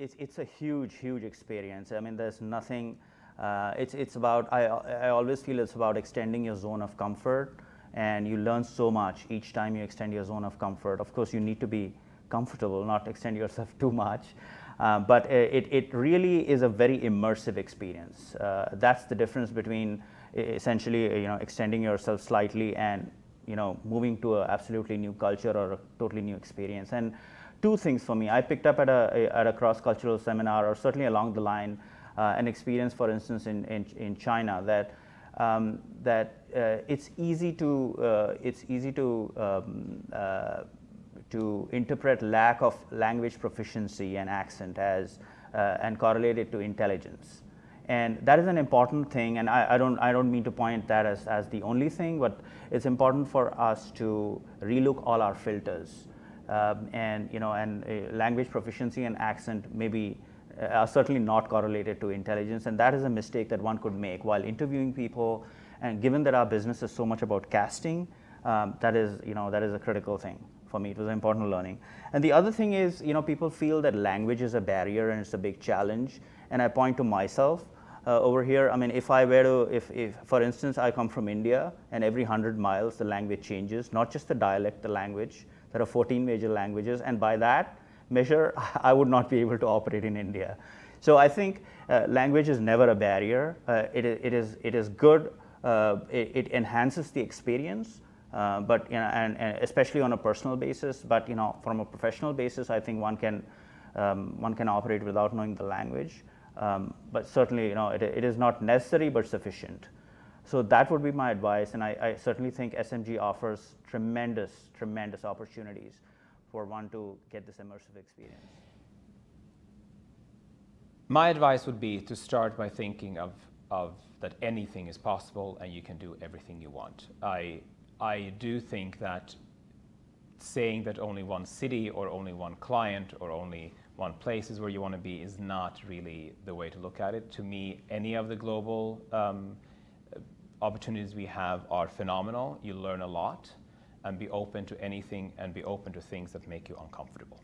it's a huge experience. I mean, there's nothing. It's about. I always feel it's about extending your zone of comfort, and you learn so much each time you extend your zone of comfort. Of course, you need to be comfortable, not extend yourself too much. But it really is a very immersive experience. That's the difference between essentially extending yourself slightly and moving to an absolutely new culture or a totally new experience. And two things for me: I picked up at a cross-cultural seminar, or certainly along the line, an experience, for instance, in China, that it's easy to interpret lack of language proficiency and accent as and correlate it to intelligence. And that is an important thing, and I don't mean to point that as the only thing, but it's important for us to relook all our filters. And language proficiency and accent maybe are certainly not correlated to intelligence, and that is a mistake that one could make while interviewing people. And given that our business is so much about casting, that is a critical thing. For me, it was an important learning. And the other thing is, people feel that language is a barrier and it's a big challenge. And I point to myself over here. I mean, if for instance, I come from India, and every 100 miles the language changes, not just the dialect, the language. There are 14 major languages, and by that measure, I would not be able to operate in India. So I think language is never a barrier. It is good. It enhances the experience. But and especially on a personal basis, but from a professional basis, I think one can operate without knowing the language. But certainly, it is not necessary but sufficient. So that would be my advice, and I certainly think SMG offers tremendous opportunities for one to get this immersive experience. My advice would be to start by thinking of that anything is possible and you can do everything you want. I do think that saying that only one city or only one client or only one place is where you want to be is not really the way to look at it. To me, any of the global opportunities we have are phenomenal. You learn a lot, and be open to anything and be open to things that make you uncomfortable.